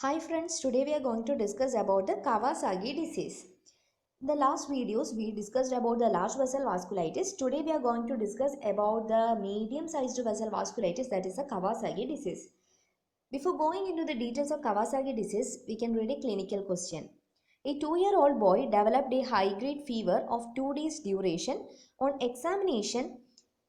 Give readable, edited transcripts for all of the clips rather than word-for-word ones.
Hi friends, today we are going to discuss about the Kawasaki disease. In the last videos we discussed about the large vessel vasculitis. Today we are going to discuss about the medium sized vessel vasculitis, that is the Kawasaki disease. Before going into the details of Kawasaki disease, we can read a clinical question. A 2-year-old boy developed a high-grade fever of 2 days duration. On examination,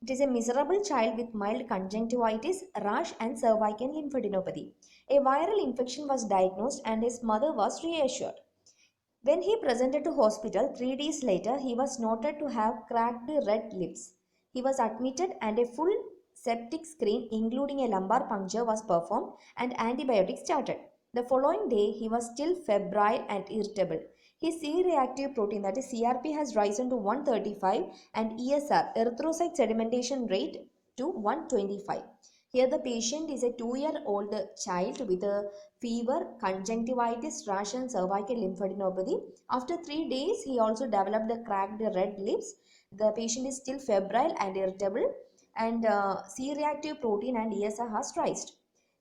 it is a miserable child with mild conjunctivitis, rash and cervical lymphadenopathy. A viral infection was diagnosed and his mother was reassured. When he presented to hospital 3 days later, he was noted to have cracked red lips. He was admitted and a full septic screen including a lumbar puncture was performed and antibiotics started. The following day, he was still febrile and irritable. His C-reactive protein, that is CRP, has risen to 135 and ESR, erythrocyte sedimentation rate, to 125. Here the patient is a 2-year-old child with a fever, conjunctivitis, rash and cervical lymphadenopathy. After 3 days, he also developed the cracked red lips. The patient is still febrile and irritable and C-reactive protein and ESR has risen.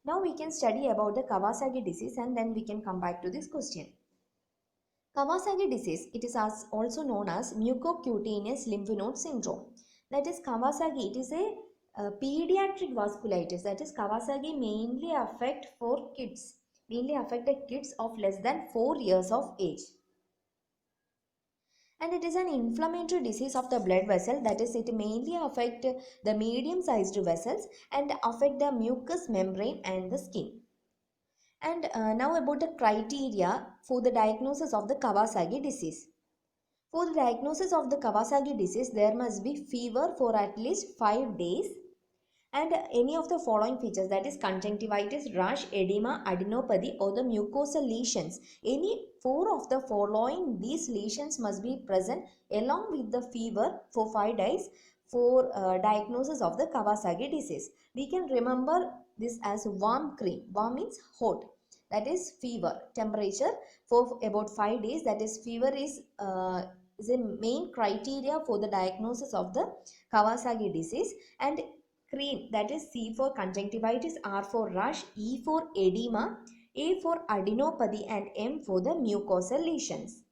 Now we can study about the Kawasaki disease and then we can come back to this question. Kawasaki disease, it is also known as mucocutaneous lymph node syndrome. That is Kawasaki, it is a pediatric vasculitis. That is Kawasaki mainly affected kids of less than 4 years of age. And it is an inflammatory disease of the blood vessel, that is it mainly affect the medium sized vessels and affect the mucous membrane and the skin. And now about the criteria for the diagnosis of the Kawasaki disease. For the diagnosis of the Kawasaki disease, there must be fever for at least 5 days and any of the following features, that is conjunctivitis, rash, edema, adenopathy or the mucosal lesions. Any 4 of the following these lesions must be present along with the fever for 5 days for diagnosis of the Kawasaki disease. We can remember this as warm cream. Warm means hot. That is fever, temperature for about 5 days. That is fever is a main criteria for the diagnosis of the Kawasaki disease. And cream, that is C for conjunctivitis, R for rash, E for edema, A for adenopathy and M for the mucosal lesions.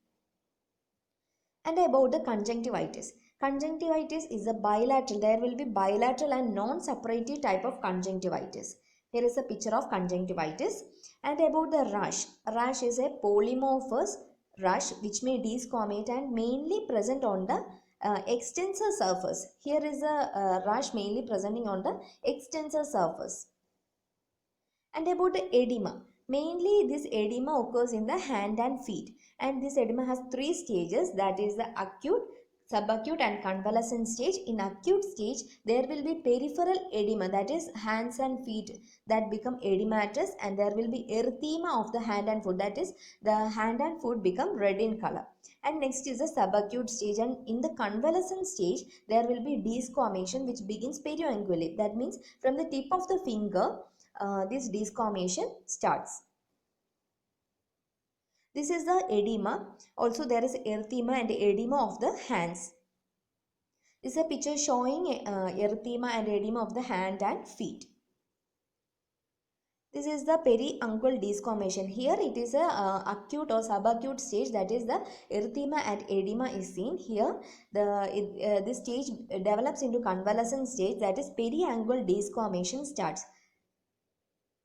And about the conjunctivitis. Conjunctivitis is a bilateral. There will be bilateral and non-suppurative type of conjunctivitis. Here is a picture of conjunctivitis. And about the rash. Rash is a polymorphous rash which may desquamate and mainly present on the extensor surface. Here is a rash mainly presenting on the extensor surface. And about the edema. Mainly this edema occurs in the hand and feet. And this edema has 3 stages, that is the acute, subacute and convalescent stage. In acute stage, there will be peripheral edema, that is hands and feet that become edematous, and there will be erythema of the hand and foot, that is the hand and foot become red in color. And next is the subacute stage, and in the convalescent stage, there will be desquamation which begins perioingually. That means from the tip of the finger, this desquamation starts. This is the edema. Also there is erythema and edema of the hands. This is a picture showing erythema and edema of the hand and feet. This is the periungual desquamation. Here it is a acute or subacute stage, that is the erythema and edema is seen. Here this stage develops into convalescent stage, that is periungual desquamation starts.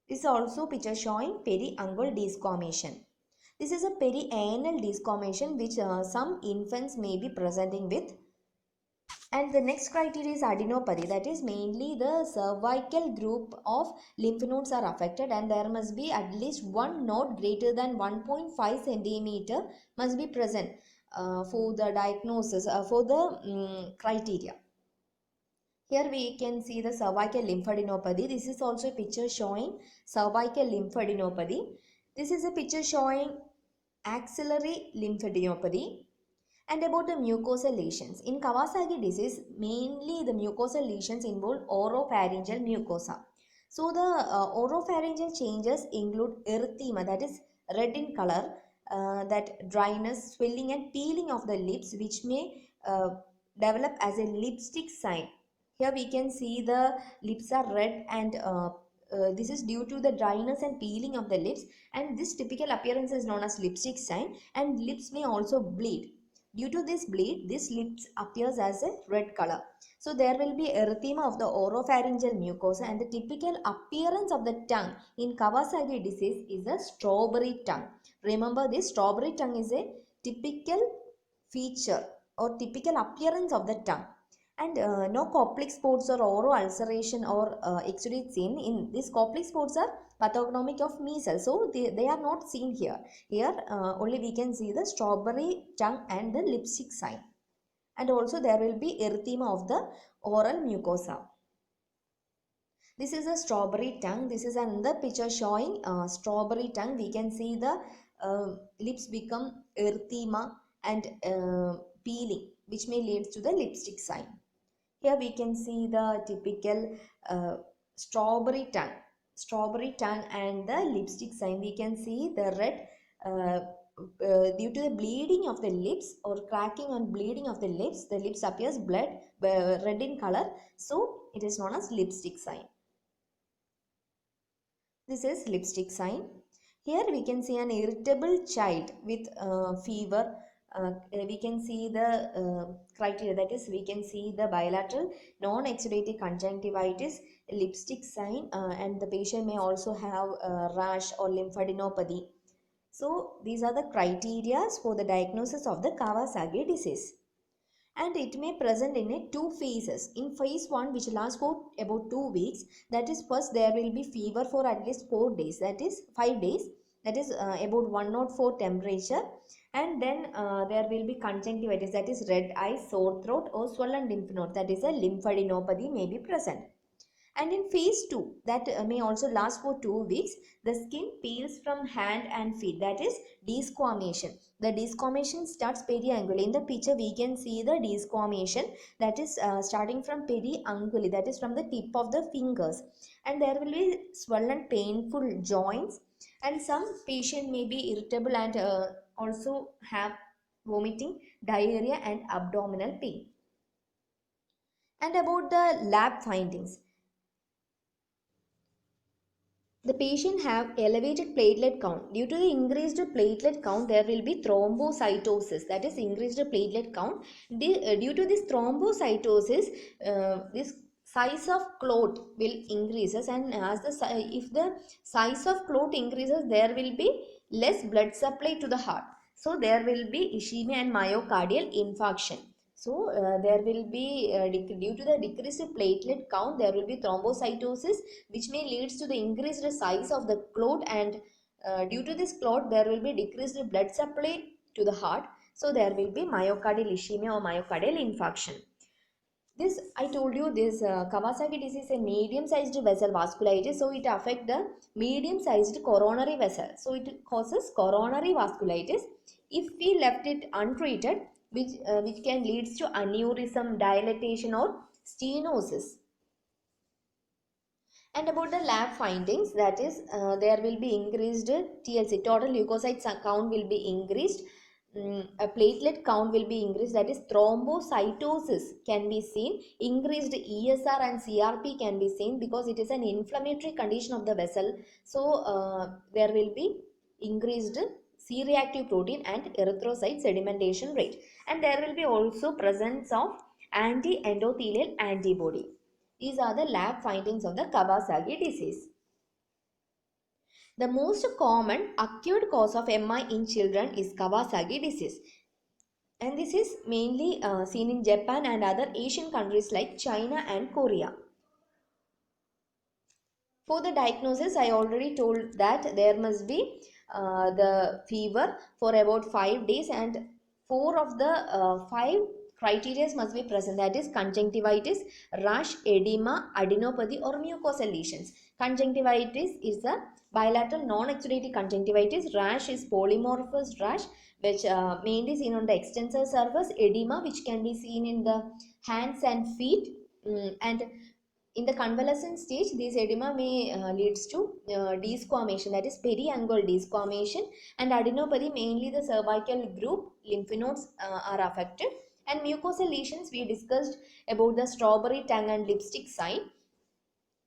This is also picture showing periungual desquamation. This is a perianal desquamation which some infants may be presenting with. And the next criteria is adenopathy, that is mainly the cervical group of lymph nodes are affected and there must be at least one node greater than 1.5 centimeter must be present for the diagnosis, for the criteria. Here we can see the cervical lymphadenopathy. This is also a picture showing cervical lymphadenopathy. This is a picture showing axillary lymphadenopathy. And about the mucosal lesions. In Kawasaki disease, mainly the mucosal lesions involve oropharyngeal mucosa. So the oropharyngeal changes include erythema, that is red in color, that dryness, swelling and peeling of the lips which may develop as a lipstick sign. Here we can see the lips are red and this is due to the dryness and peeling of the lips, and this typical appearance is known as lipstick sign, and lips may also bleed. Due to this bleed, this lips appears as a red color. So there will be erythema of the oropharyngeal mucosa, and the typical appearance of the tongue in Kawasaki disease is a strawberry tongue. Remember, this strawberry tongue is a typical feature or typical appearance of the tongue. And no Koplik spots or oro ulceration or exudate seen. In these Koplik spots are pathognomic of measles, so they are not seen here. Here only we can see the strawberry tongue and the lipstick sign. And also there will be erythema of the oral mucosa. This is a strawberry tongue. This is another picture showing strawberry tongue. We can see the lips become erythema and peeling, which may lead to the lipstick sign. Here we can see the typical strawberry tongue and the lipstick sign. We can see the red due to the bleeding of the lips or cracking and bleeding of the lips appears red in color. So it is known as lipstick sign. This is lipstick sign. Here we can see an irritable child with fever. We can see the criteria, that is we can see the bilateral non-exudative conjunctivitis, lipstick sign, and the patient may also have rash or lymphadenopathy. So these are the criteria for the diagnosis of the Kawasaki disease. And it may present in a two phases. In phase 1, which lasts for about 2 weeks, that is, first there will be fever for at least 4 days, that is 5 days, that is about 104 temperature, and then there will be conjunctivitis, that is red eyes, sore throat or swollen lymph node, that is a lymphadenopathy may be present. And in phase 2, that may also last for 2 weeks, the skin peels from hand and feet, that is desquamation. The desquamation starts perianguli. In the picture we can see the desquamation, that is starting from perianguli, that is from the tip of the fingers, and there will be swollen painful joints, and some patient may be irritable and also have vomiting, diarrhea and abdominal pain. And about the lab findings, the patient have elevated platelet count. Due to the increased platelet count, there will be thrombocytosis, that is increased platelet count. Due to this thrombocytosis, this size of clot will increases, and as the if the size of clot increases, there will be less blood supply to the heart. So there will be ischemia and myocardial infarction. So there will be due to the decreased platelet count, there will be thrombocytosis, which may leads to the increased size of the clot, and due to this clot there will be decreased blood supply to the heart. So there will be myocardial ischemia or myocardial infarction. This I told you, this Kawasaki disease is a medium sized vessel vasculitis, so it affects the medium sized coronary vessel, so it causes coronary vasculitis. If we left it untreated, which can leads to aneurysm, dilatation or stenosis. And about the lab findings, that is there will be increased TLC, total leukocytes count will be increased, a platelet count will be increased, that is thrombocytosis can be seen, increased ESR and CRP can be seen because it is an inflammatory condition of the vessel. So there will be increased C-reactive protein and erythrocyte sedimentation rate, and there will be also presence of anti-endothelial antibody. These are the lab findings of the Kawasaki disease. The most common acute cause of MI in children is Kawasaki disease, and this is mainly seen in Japan and other Asian countries like China and Korea. For the diagnosis, I already told that there must be the fever for about 5 days, and 4 of the 5 criteria must be present, that is conjunctivitis, rash, edema, adenopathy or mucosal lesions. Conjunctivitis is a bilateral non-exudative conjunctivitis. Rash is polymorphous rash, which mainly seen on the extensor surface. Edema, which can be seen in the hands and feet, and in the convalescent stage, this edema may leads to desquamation, that is periangular desquamation, and adenopathy, mainly the cervical group lymph nodes are affected. And mucosal lesions, we discussed about the strawberry tongue and lipstick sign.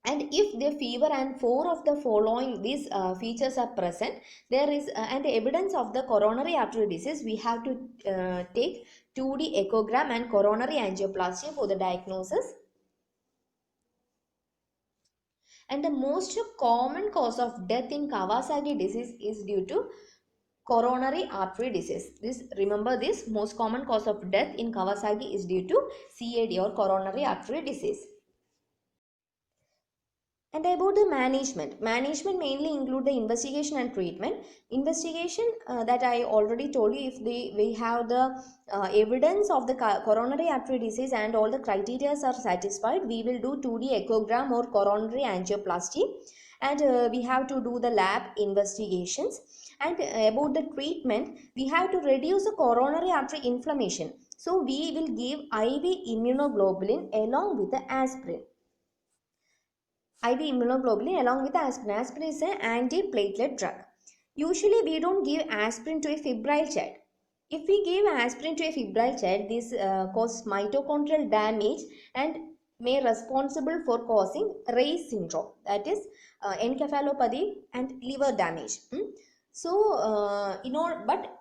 And if the fever and four of the following these features are present, there is and evidence of the coronary artery disease, we have to take 2D echogram and coronary angioplasty for the diagnosis. And the most common cause of death in Kawasaki disease is due to coronary artery disease. This, remember this, most common cause of death in Kawasaki is due to CAD or coronary artery disease. And about the management mainly include the investigation and treatment. Investigation, that I already told you, if we have the evidence of the coronary artery disease and all the criteria are satisfied, we will do 2D echogram or coronary angioplasty, and we have to do the lab investigations. And about the treatment, we have to reduce the coronary artery inflammation, so we will give IV immunoglobulin along with the aspirin. IV immunoglobulin along with aspirin. Aspirin is an antiplatelet drug. Usually we don't give aspirin to a febrile child. If we give aspirin to a febrile child, this causes mitochondrial damage and may responsible for causing Ray's syndrome, that is encephalopathy and liver damage. So but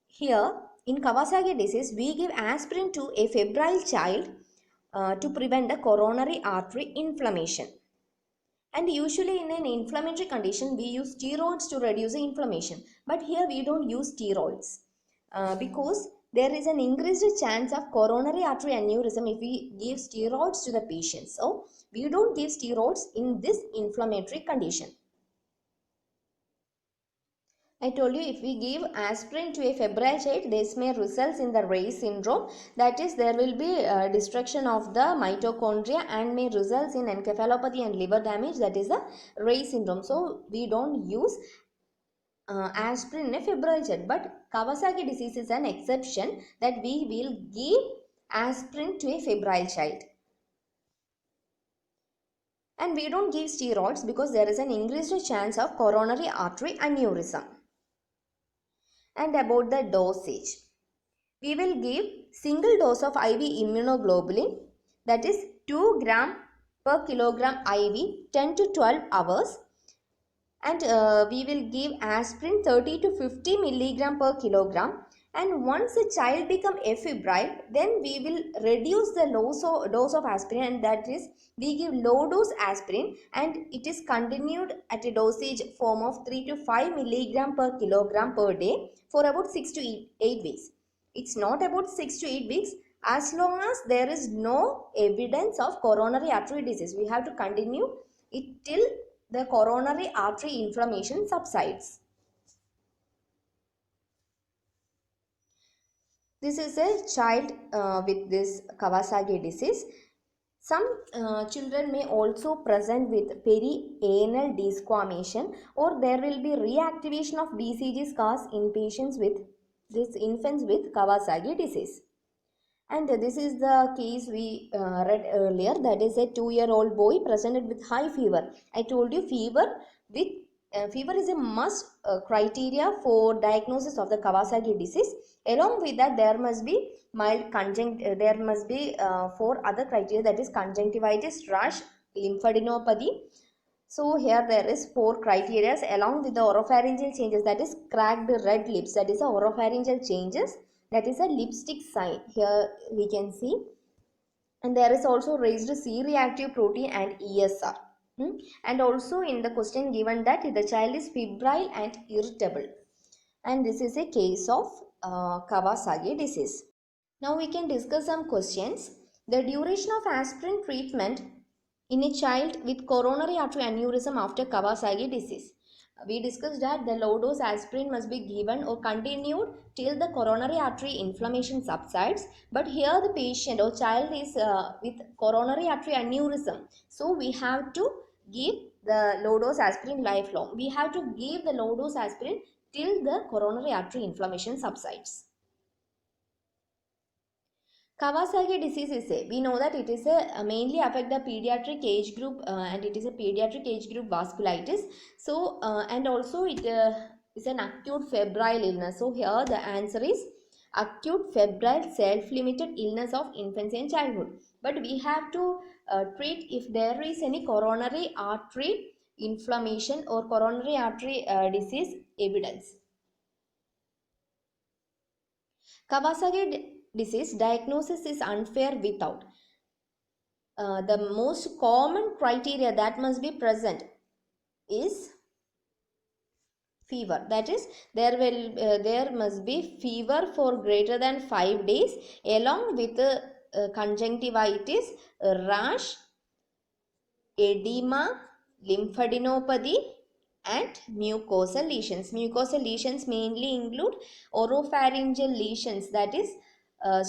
here in Kawasaki disease, we give aspirin to a febrile child to prevent the coronary artery inflammation. And usually in an inflammatory condition, we use steroids to reduce the inflammation. But here we don't use steroids because there is an increased chance of coronary artery aneurysm if we give steroids to the patient. So we don't give steroids in this inflammatory condition. I told you, if we give aspirin to a febrile child, this may result in the Ray's syndrome. That is, there will be destruction of the mitochondria and may result in encephalopathy and liver damage. That is the Ray's syndrome. So we don't use aspirin in a febrile child. But Kawasaki disease is an exception, that we will give aspirin to a febrile child. And we don't give steroids because there is an increased chance of coronary artery aneurysm. And about the dosage, we will give single dose of IV immunoglobulin, that is 2 gram per kilogram IV 10 to 12 hours, and we will give aspirin 30 to 50 milligram per kilogram. And once a child become afebrile, then we will reduce the dose of aspirin, and that is we give low dose aspirin, and it is continued at a dosage form of 3 to 5 milligram per kilogram per day for about 6 to 8 weeks. It's not about 6 to 8 weeks. As long as there is no evidence of coronary artery disease, we have to continue it till the coronary artery inflammation subsides. This is a child with this Kawasaki disease. Some children may also present with perianal desquamation, or there will be reactivation of BCG scars in patients with these infants with Kawasaki disease. And this is the case we read earlier, that is a 2-year-old boy presented with high fever. I told you fever is a must criteria for diagnosis of the Kawasaki disease. Along with that, there must be there must be 4 other criteria, that is conjunctivitis, rash, lymphadenopathy. So here there is 4 criteria along with the oropharyngeal changes, that is cracked red lips, that is the oropharyngeal changes, that is a lipstick sign. Here we can see. And there is also raised C-reactive protein and ESR. And also in the question given that the child is febrile and irritable. And this is a case of Kawasaki disease. Now we can discuss some questions. The duration of aspirin treatment in a child with coronary artery aneurysm after Kawasaki disease. We discussed that the low dose aspirin must be given or continued till the coronary artery inflammation subsides. But here the patient or child is with coronary artery aneurysm. So we have to give the low dose aspirin lifelong. We have to give the low dose aspirin till the coronary artery inflammation subsides. Kawasaki disease we know that it is mainly affect the pediatric age group and it is a pediatric age group vasculitis. So and also it is an acute febrile illness. So here the answer is acute febrile self-limited illness of infancy and childhood. But we have to treat if there is any coronary artery inflammation or coronary artery disease evidence. Kawasaki disease diagnosis is unfair without. The most common criteria that must be present is fever. That is, there must be fever for greater than 5 days along with conjunctivitis, rash, edema, lymphadenopathy and mucosal lesions. Mucosal lesions mainly include oropharyngeal lesions, that is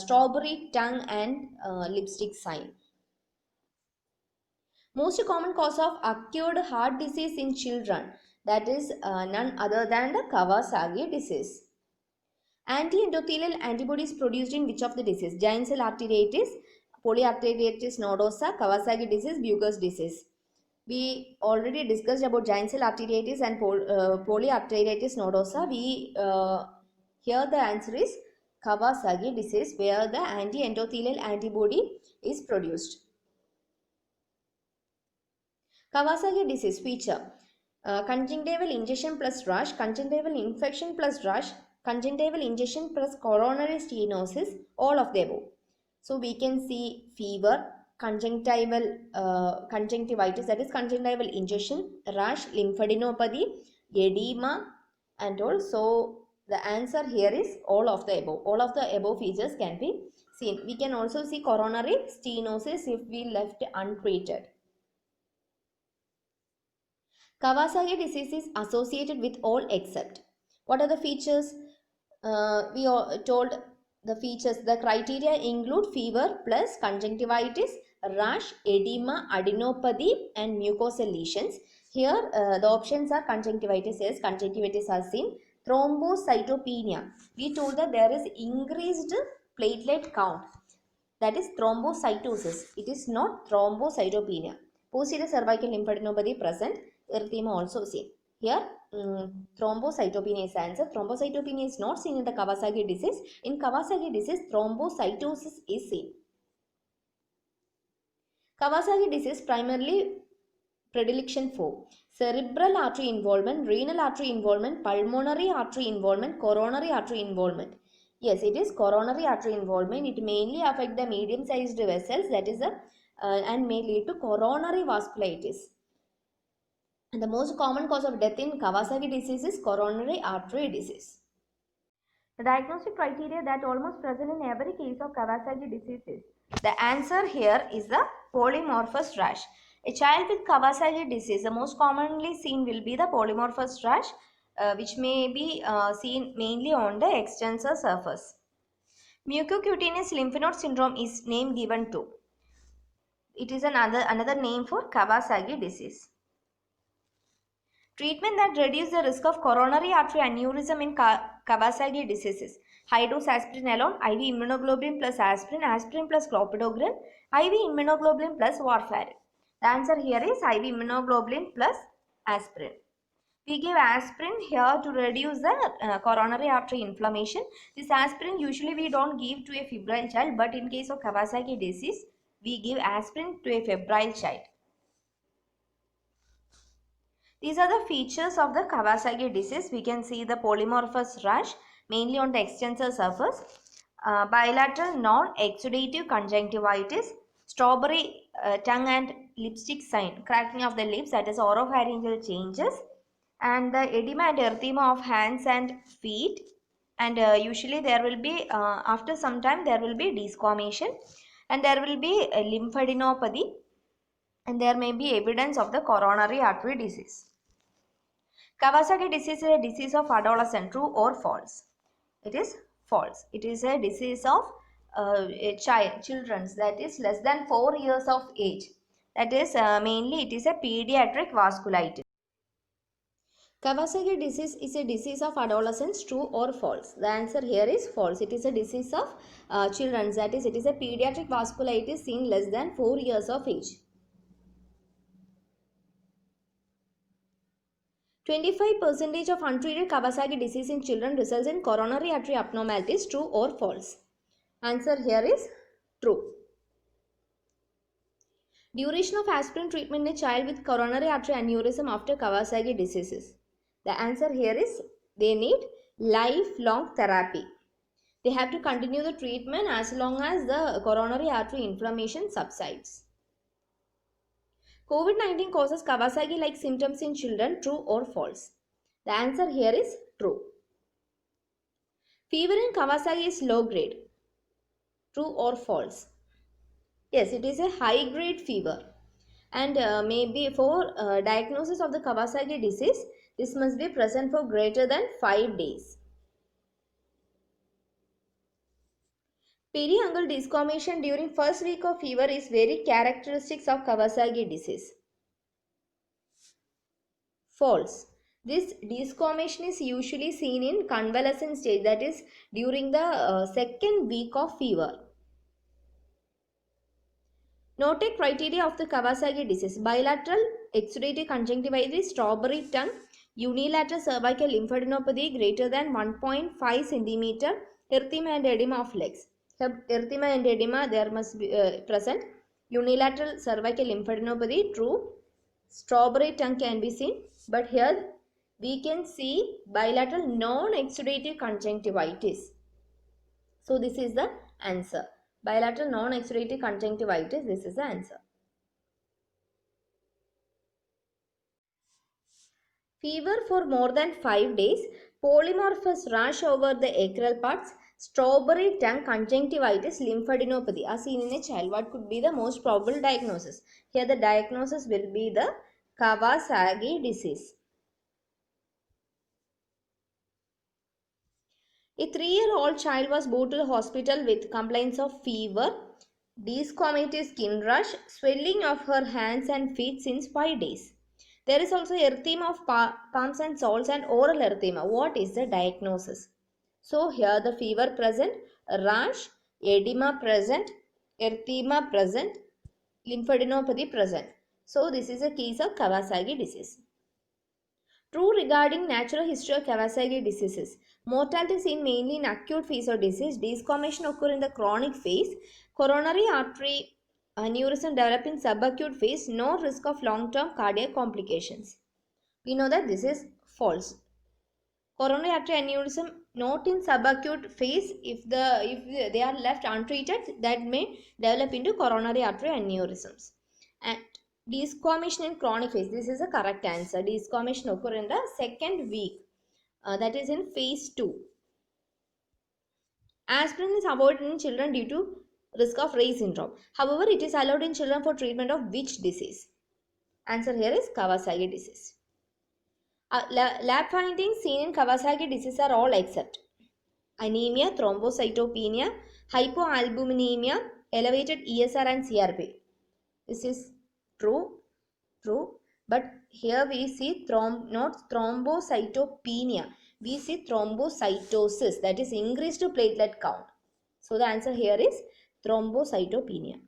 strawberry tongue and lipstick sign. Most common cause of acute heart disease in children, that is none other than the Kawasaki disease. Anti-endothelial antibodies produced in which of the disease? Giant cell arteritis, polyarteritis nodosa, Kawasaki disease, Buerger's disease. We already discussed about giant cell arteritis and polyarteritis nodosa. Here the answer is Kawasaki disease, where the anti-endothelial antibody is produced. Kawasaki disease feature: conjunctival injection plus rash, conjunctival infection plus rash, conjunctival injection plus coronary stenosis, all of the above. So we can see fever, conjunctival conjunctivitis, that is conjunctival injection, rash, lymphadenopathy, edema and all. So the answer here is all of the above. All of the above features can be seen. We can also see coronary stenosis if we left untreated. Kawasaki disease is associated with all except. What are the features? We told the features. The criteria include fever plus conjunctivitis, rash, edema, adenopathy and mucosal lesions. Here the options are conjunctivitis. Yes, conjunctivitis are seen. Thrombocytopenia. We told that there is increased platelet count. That is thrombocytosis. It is not thrombocytopenia. Posterior cervical lymphadenopathy present. Erythema also seen. Here thrombocytopenia is answer. Thrombocytopenia is not seen in the Kawasaki disease. In Kawasaki disease, thrombocytosis is seen. Kawasaki disease primarily predilection for cerebral artery involvement, renal artery involvement, pulmonary artery involvement, coronary artery involvement. Yes, it is coronary artery involvement. It mainly affects the medium-sized vessels, that is and may lead to coronary vasculitis. And the most common cause of death in Kawasaki disease is coronary artery disease. The diagnostic criteria that almost present in every case of Kawasaki disease is. The answer here is the polymorphous rash. A child with Kawasaki disease, the most commonly seen will be the polymorphous rash, which may be seen mainly on the extensor surface. Mucocutaneous lymph node syndrome is name given to. It is another name for Kawasaki disease. Treatment that reduce the risk of coronary artery aneurysm in Kawasaki diseases. High dose aspirin alone, IV immunoglobulin plus aspirin, aspirin plus clopidogrel, IV immunoglobulin plus warfarin. The answer here is IV immunoglobulin plus aspirin. We give aspirin here to reduce the coronary artery inflammation. This aspirin usually we don't give to a febrile child, but in case of Kawasaki disease, we give aspirin to a febrile child. These are the features of the Kawasaki disease. We can see the polymorphous rash mainly on the extensor surface, bilateral non-exudative conjunctivitis, strawberry tongue and lipstick sign, cracking of the lips, that is oropharyngeal changes, and the edema and erythema of hands and feet, and usually there will be after some time there will be desquamation, and there will be lymphadenopathy, and there may be evidence of the coronary artery disease. Kawasaki disease is a disease of adolescent, true or false? It is false. It is a disease of children, that is less than 4 years of age. That is mainly it is a pediatric vasculitis. Kawasaki disease is a disease of adolescents, true or false? The answer here is false. It is a disease of children, that is it is a pediatric vasculitis seen less than 4 years of age. 25% of untreated Kawasaki disease in children results in coronary artery abnormalities, true or false? Answer here is true. Duration of aspirin treatment in a child with coronary artery aneurysm after Kawasaki diseases. The answer here is they need lifelong therapy. They have to continue the treatment as long as the coronary artery inflammation subsides. COVID-19 causes Kawasaki-like symptoms in children, true or false? The answer here is true. Fever in Kawasaki is low grade, true or false? Yes, it is a high grade fever. And maybe for diagnosis of the Kawasaki disease, this must be present for greater than 5 days. Periungual desquamation during first week of fever is very characteristic of Kawasaki disease. False. This desquamation is usually seen in convalescent stage, that is during the second week of fever. Note a criteria of the Kawasaki disease: bilateral exudative conjunctivitis, strawberry tongue, unilateral cervical lymphadenopathy greater than 1.5 cm, erythema and edema of legs. Erythema and edema there must be present. Unilateral cervical lymphadenopathy, true. Strawberry tongue can be seen, but here we can see bilateral non-exudative conjunctivitis. So this is the answer. Bilateral non-exudative conjunctivitis, this is the answer. Fever for more than 5 days, polymorphous rash over the acral parts, strawberry tongue, conjunctivitis, lymphadenopathy are seen in a child. What could be the most probable diagnosis? Here the diagnosis will be the Kawasaki disease. A 3-year-old child was brought to the hospital with complaints of fever, desquamative skin rash, swelling of her hands and feet since 5 days. There is also erythema of palms and soles and oral erythema. What is the diagnosis? So here the fever present, rash, edema present, erythema present, lymphadenopathy present. So this is a case of Kawasaki disease. True regarding natural history of Kawasaki diseases. Mortality seen mainly in acute phase of disease. Desquamation occur in the chronic phase. Coronary artery aneurysm develop in subacute phase. No risk of long-term cardiac complications. We know that this is false. Coronary artery aneurysm not in subacute phase. If they are left untreated, that may develop into coronary artery aneurysms. And desquamation in chronic phase, this is a correct answer. Desquamation occur in the second week, that is in phase 2. Aspirin is avoided in children due to risk of Reye syndrome. However, it is allowed in children for treatment of which disease? Answer here is Kawasaki disease. Lab findings seen in Kawasaki disease are all except anemia, thrombocytopenia, hypoalbuminemia, elevated ESR and CRP. This is true, but here we see not thrombocytopenia, we see thrombocytosis, that is increased platelet count. So the answer here is thrombocytopenia.